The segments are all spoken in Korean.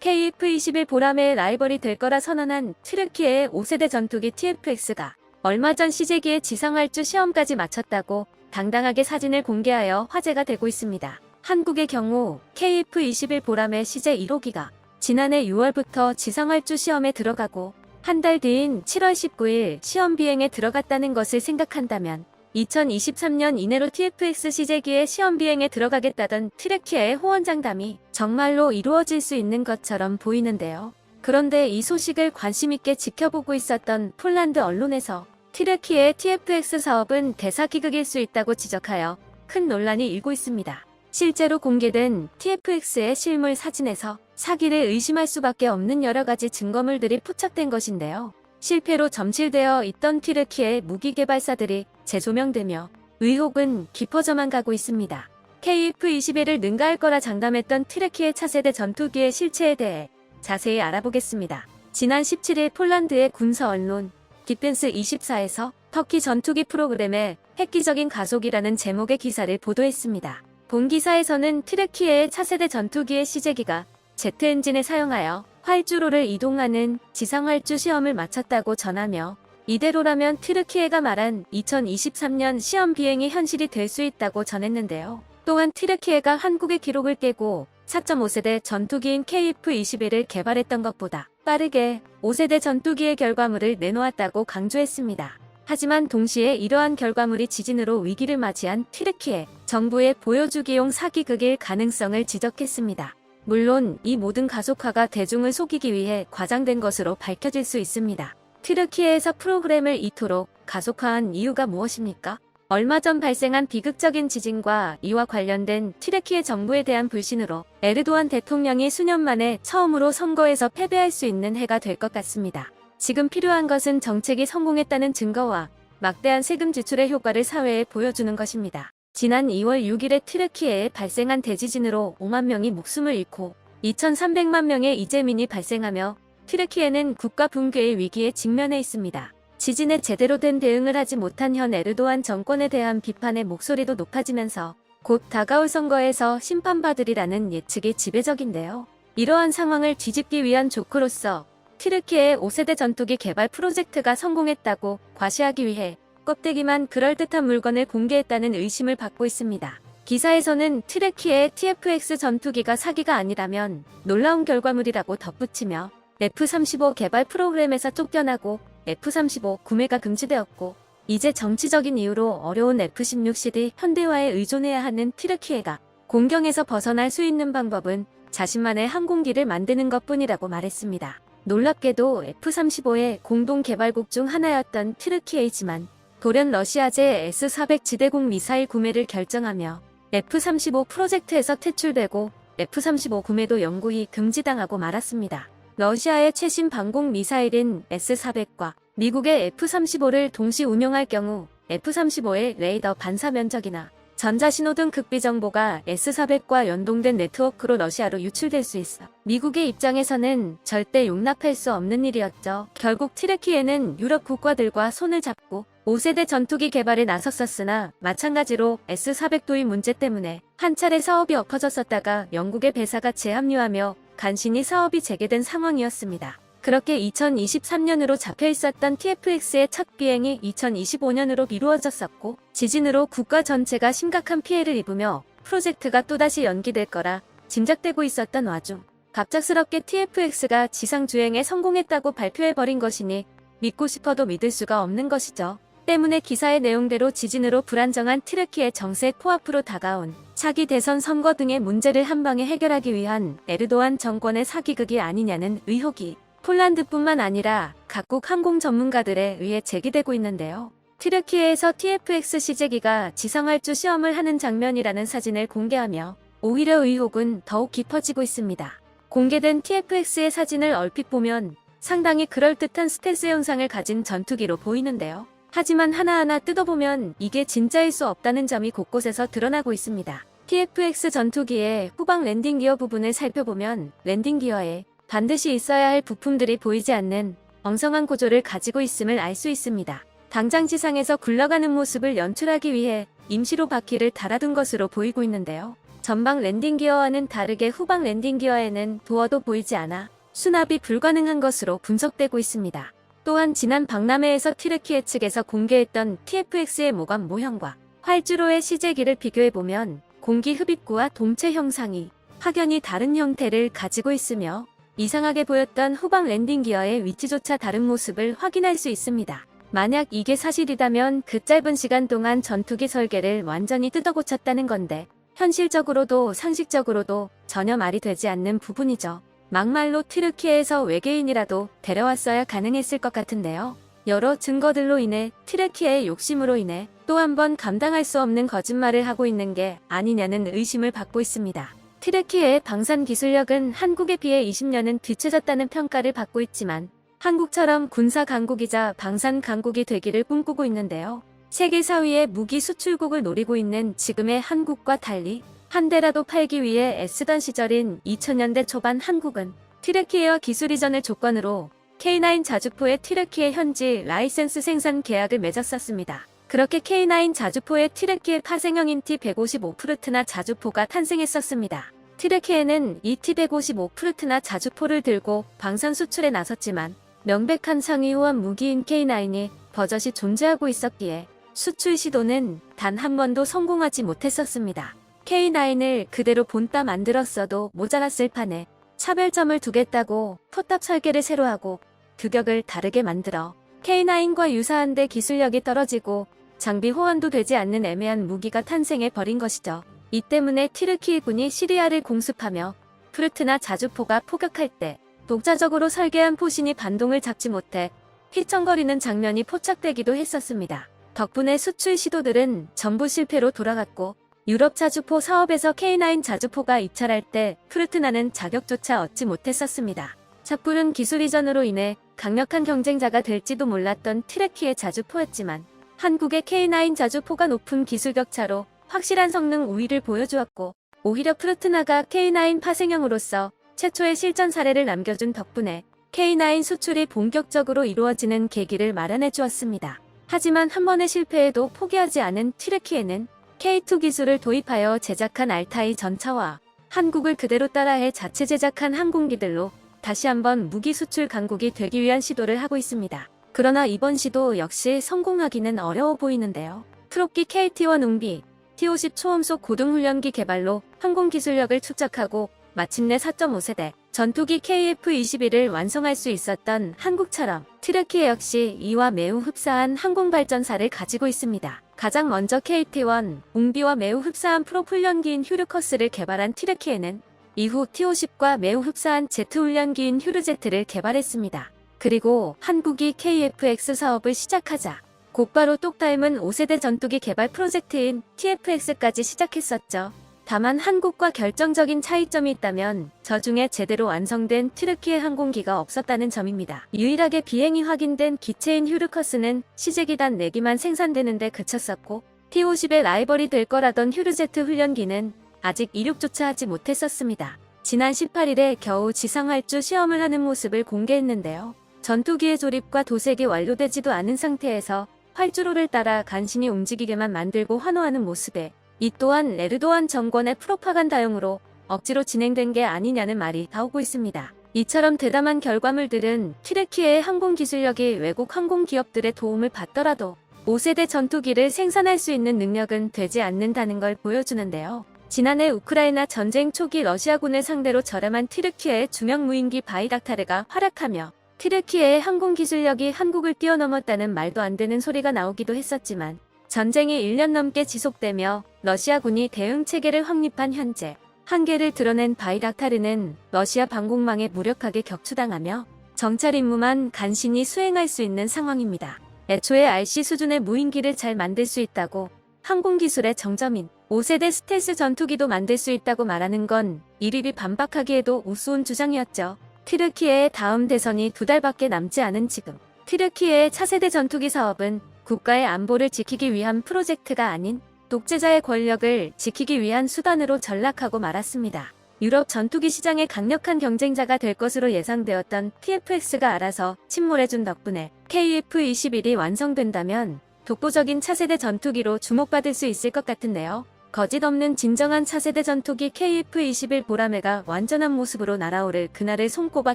KF-21 보람의 라이벌이 될 거라 선언한 튀르키예의 5세대 전투기 TFX가 얼마 전 시제기의 지상활주 시험까지 마쳤다고 당당하게 사진을 공개하여 화제가 되고 있습니다. 한국의 경우 KF-21 보람의 시제 1호기가 지난해 6월부터 지상활주 시험에 들어가고 한 달 뒤인 7월 19일 시험 비행에 들어갔다는 것을 생각한다면 2023년 이내로 TFX 시제기의 시험 비행에 들어가겠다던 튀르키예의 호언장담이 정말로 이루어질 수 있는 것처럼 보이는데요. 그런데 이 소식을 관심있게 지켜보고 있었던 폴란드 언론에서 튀르키예의 TFX 사업은 대사기극일 수 있다고 지적하여 큰 논란이 일고 있습니다. 실제로 공개된 TFX의 실물 사진에서 사기를 의심할 수밖에 없는 여러가지 증거물들이 포착된 것인데요. 실패로 점칠되어 있던 튀르키예 무기 개발사들이 재조명되며 의혹은 깊어져만 가고 있습니다. KF-21을 능가할 거라 장담했던 튀르키예 차세대 전투기의 실체에 대해 자세히 알아보겠습니다. 지난 17일 폴란드의 군사 언론 디펜스24에서 터키 전투기 프로그램의 획기적인 가속이라는 제목의 기사를 보도했습니다. 본 기사에서는 튀르키예의 차세대 전투기의 시제기가 제트 엔진을 사용하여 활주로를 이동하는 지상활주 시험을 마쳤다고 전하며 이대로라면 튀르키예가 말한 2023년 시험 비행이 현실이 될 수 있다고 전했는데요. 또한 튀르키예가 한국의 기록을 깨고 4.5세대 전투기인 KF-21을 개발했던 것보다 빠르게 5세대 전투기의 결과물을 내놓았다고 강조했습니다. 하지만 동시에 이러한 결과물이 지진으로 위기를 맞이한 튀르키예 정부의 보여주기용 사기극일 가능성을 지적했습니다. 물론 이 모든 가속화가 대중을 속이기 위해 과장된 것으로 밝혀질 수 있습니다. 튀르키예에서 프로그램을 이토록 가속화한 이유가 무엇입니까? 얼마 전 발생한 비극적인 지진과 이와 관련된 튀르키예 정부에 대한 불신으로 에르도안 대통령이 수년 만에 처음으로 선거에서 패배할 수 있는 해가 될 것 같습니다. 지금 필요한 것은 정책이 성공했다는 증거와 막대한 세금 지출의 효과를 사회에 보여주는 것입니다. 지난 2월 6일에 튀르키예에 발생한 대지진으로 5만 명이 목숨을 잃고 2,300만 명의 이재민이 발생하며 튀르키예는 국가 붕괴의 위기에 직면해 있습니다. 지진에 제대로 된 대응을 하지 못한 현 에르도안 정권에 대한 비판의 목소리도 높아지면서 곧 다가올 선거에서 심판받으리라는 예측이 지배적인데요. 이러한 상황을 뒤집기 위한 조크로서 튀르키예의 5세대 전투기 개발 프로젝트가 성공했다고 과시하기 위해 껍데기만 그럴듯한 물건을 공개했다는 의심을 받고 있습니다. 기사에서는 튀르키예의 TFX 전투기가 사기가 아니라면 놀라운 결과물이라고 덧붙이며 F-35 개발 프로그램에서 쫓겨나고 F-35 구매가 금지되었고 이제 정치적인 이유로 어려운 F-16CD 현대화에 의존해야 하는 튀르키예가 공경에서 벗어날 수 있는 방법은 자신만의 항공기를 만드는 것뿐이라고 말했습니다. 놀랍게도 F-35의 공동 개발국 중 하나였던 튀르키예이지만 돌연 러시아제 S-400 지대공 미사일 구매를 결정하며 F-35 프로젝트에서 퇴출되고 F-35 구매도 영구히 금지당하고 말았습니다. 러시아의 최신 방공 미사일인 S-400과 미국의 F-35를 동시 운용할 경우 F-35의 레이더 반사 면적이나 전자신호 등 극비 정보가 S-400과 연동된 네트워크로 러시아로 유출될 수 있어 미국의 입장에서는 절대 용납할 수 없는 일이었죠. 결국 튀르키예는 유럽 국가들과 손을 잡고 5세대 전투기 개발에 나섰었으나 마찬가지로 S-400 도입 문제 때문에 한 차례 사업이 엎어졌었다가 영국의 배사가 재합류하며 간신히 사업이 재개된 상황이었습니다. 그렇게 2023년으로 잡혀있었던 TFX의 첫 비행이 2025년으로 미루어졌었고 지진으로 국가 전체가 심각한 피해를 입으며 프로젝트가 또다시 연기될 거라 짐작되고 있었던 와중 갑작스럽게 TFX가 지상주행에 성공했다고 발표해버린 것이니 믿고 싶어도 믿을 수가 없는 것이죠. 때문에 기사의 내용대로 지진으로 불안정한 튀르키예 정세 코앞으로 다가온 차기 대선 선거 등의 문제를 한방에 해결하기 위한 에르도안 정권의 사기극이 아니냐는 의혹이 폴란드뿐만 아니라 각국 항공 전문가들에 의해 제기되고 있는데요. 튀르키예에서 TFX 시제기가 지상활주 시험을 하는 장면이라는 사진을 공개하며 오히려 의혹은 더욱 깊어지고 있습니다. 공개된 TFX의 사진을 얼핏 보면 상당히 그럴듯한 스텔스 형상을 가진 전투기로 보이는데요. 하지만 하나하나 뜯어보면 이게 진짜일 수 없다는 점이 곳곳에서 드러나고 있습니다. TFX 전투기의 후방 랜딩 기어 부분을 살펴보면 랜딩 기어에 반드시 있어야 할 부품들이 보이지 않는 엉성한 구조를 가지고 있음을 알 수 있습니다. 당장 지상에서 굴러가는 모습을 연출하기 위해 임시로 바퀴를 달아둔 것으로 보이고 있는데요. 전방 랜딩 기어와는 다르게 후방 랜딩 기어에는 도어도 보이지 않아 수납이 불가능한 것으로 분석되고 있습니다. 또한 지난 박람회에서 튀르키예 측에서 공개했던 TFX의 모관 모형과 활주로의 시제기를 비교해보면 공기 흡입구와 동체 형상이 확연히 다른 형태를 가지고 있으며 이상하게 보였던 후방 랜딩 기어의 위치조차 다른 모습을 확인할 수 있습니다. 만약 이게 사실이라면 그 짧은 시간 동안 전투기 설계를 완전히 뜯어고쳤다는 건데 현실적으로도 상식적으로도 전혀 말이 되지 않는 부분이죠. 막말로 튀르키예에서 외계인이라도 데려왔어야 가능했을 것 같은데요. 여러 증거들로 인해 튀르키예의 욕심으로 인해 또 한 번 감당할 수 없는 거짓말을 하고 있는 게 아니냐는 의심을 받고 있습니다. 튀르키예의 방산 기술력은 한국에 비해 20년은 뒤처졌다는 평가를 받고 있지만 한국처럼 군사 강국이자 방산 강국이 되기를 꿈꾸고 있는데요. 세계 4위의 무기 수출국을 노리고 있는 지금의 한국과 달리 한 대라도 팔기 위해 애쓰던 시절인 2000년대 초반 한국은 튀르키예와 기술 이전을 조건으로 K9 자주포의 튀르키예 현지 라이센스 생산 계약을 맺었었습니다. 그렇게 K9 자주포의 튀르키예 파생형인 T155프루트나 자주포가 탄생했었습니다. 튀르키예는 이 T155프루트나 자주포를 들고 방산 수출에 나섰지만 명백한 상위호환 무기인 K9이 버젓이 존재하고 있었기에 수출 시도는 단 한 번도 성공하지 못했었습니다. K9을 그대로 본따 만들었어도 모자랐을 판에 차별점을 두겠다고 포탑 설계를 새로 하고 규격을 다르게 만들어 K9과 유사한데 기술력이 떨어지고 장비 호환도 되지 않는 애매한 무기가 탄생해버린 것이죠. 이 때문에 튀르키예군이 시리아를 공습하며 프루트나 자주포가 포격할 때 독자적으로 설계한 포신이 반동을 잡지 못해 휘청거리는 장면이 포착되기도 했었습니다. 덕분에 수출 시도들은 전부 실패로 돌아갔고 유럽 자주포 사업에서 K9 자주포가 입찰할 때 프루트나는 자격조차 얻지 못했었습니다. 섣부른 기술 이전으로 인해 강력한 경쟁자가 될지도 몰랐던 튀르키예 자주포였지만 한국의 K9 자주포가 높은 기술 격차로 확실한 성능 우위를 보여주었고 오히려 프루트나가 K9 파생형으로서 최초의 실전 사례를 남겨준 덕분에 K9 수출이 본격적으로 이루어지는 계기를 마련해 주었습니다. 하지만 한 번의 실패에도 포기하지 않은 튀르키예는 K2 기술을 도입하여 제작한 알타이 전차와 한국을 그대로 따라해 자체 제작한 항공기들로 다시 한번 무기 수출 강국이 되기 위한 시도를 하고 있습니다. 그러나 이번 시도 역시 성공하기는 어려워 보이는데요. 프로기 KT-1 웅비, T-50 초음속 고등훈련기 개발로 항공기술력을 축적하고 마침내 4.5세대 전투기 KF-21을 완성할 수 있었던 한국처럼 튀르키예 역시 이와 매우 흡사한 항공발전사를 가지고 있습니다. 가장 먼저 KT-1 웅비와 매우 흡사한 프로훈련기인 휴르커스를 개발한 튀르키예는 이후 T-50과 매우 흡사한 제트 훈련기인 휴르제트를 개발했습니다. 그리고 한국이 KF-X 사업을 시작하자 곧바로 똑 닮은 5세대 전투기 개발 프로젝트인 TF-X까지 시작했었죠. 다만 한국과 결정적인 차이점이 있다면 저 중에 제대로 완성된 튀르키예 항공기가 없었다는 점입니다. 유일하게 비행이 확인된 기체인 휴르커스는 시제기단 4기만 생산되는데 그쳤었고 T-50의 라이벌이 될 거라던 휴르제트 훈련기는 아직 이륙조차 하지 못했었습니다. 지난 18일에 겨우 지상활주 시험을 하는 모습을 공개했는데요. 전투기의 조립과 도색이 완료되지도 않은 상태에서 활주로를 따라 간신히 움직이게만 만들고 환호하는 모습에 이 또한 에르도안 정권의 프로파간다용으로 억지로 진행된 게 아니냐는 말이 나오고 있습니다. 이처럼 대담한 결과물들은 튀르키예의 항공기술력이 외국 항공기업들의 도움을 받더라도 5세대 전투기를 생산할 수 있는 능력은 되지 않는다는 걸 보여주는데요. 지난해 우크라이나 전쟁 초기 러시아군을 상대로 저렴한 튀르키예의 중형 무인기 바이락타르가 활약하며 튀르키예의 항공기술력이 한국을 뛰어넘었다는 말도 안 되는 소리가 나오기도 했었지만 전쟁이 1년 넘게 지속되며 러시아군이 대응 체계를 확립한 현재 한계를 드러낸 바이락타르는 러시아 방공망에 무력하게 격추당하며 정찰 임무만 간신히 수행할 수 있는 상황입니다. 애초에 RC 수준의 무인기를 잘 만들 수 있다고 항공기술의 정점인 5세대 스텔스 전투기도 만들 수 있다고 말하는 건 일일이 반박하기에도 우스운 주장이었죠. 튀르키예의 다음 대선이 2달밖에 남지 않은 지금 튀르키예의 차세대 전투기 사업은 국가의 안보를 지키기 위한 프로젝트가 아닌 독재자의 권력을 지키기 위한 수단으로 전락하고 말았습니다. 유럽 전투기 시장의 강력한 경쟁자가 될 것으로 예상되었던 TFX가 알아서 침몰해준 덕분에 KF-21이 완성된다면 독보적인 차세대 전투기로 주목받을 수 있을 것 같은데요. 거짓 없는 진정한 차세대 전투기 KF-21 보라매가 완전한 모습으로 날아오를 그날을 손꼽아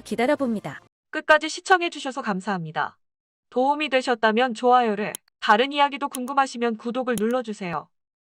기다려봅니다. 끝까지 시청해주셔서 감사합니다. 도움이 되셨다면 좋아요를, 다른 이야기도 궁금하시면 구독을 눌러주세요.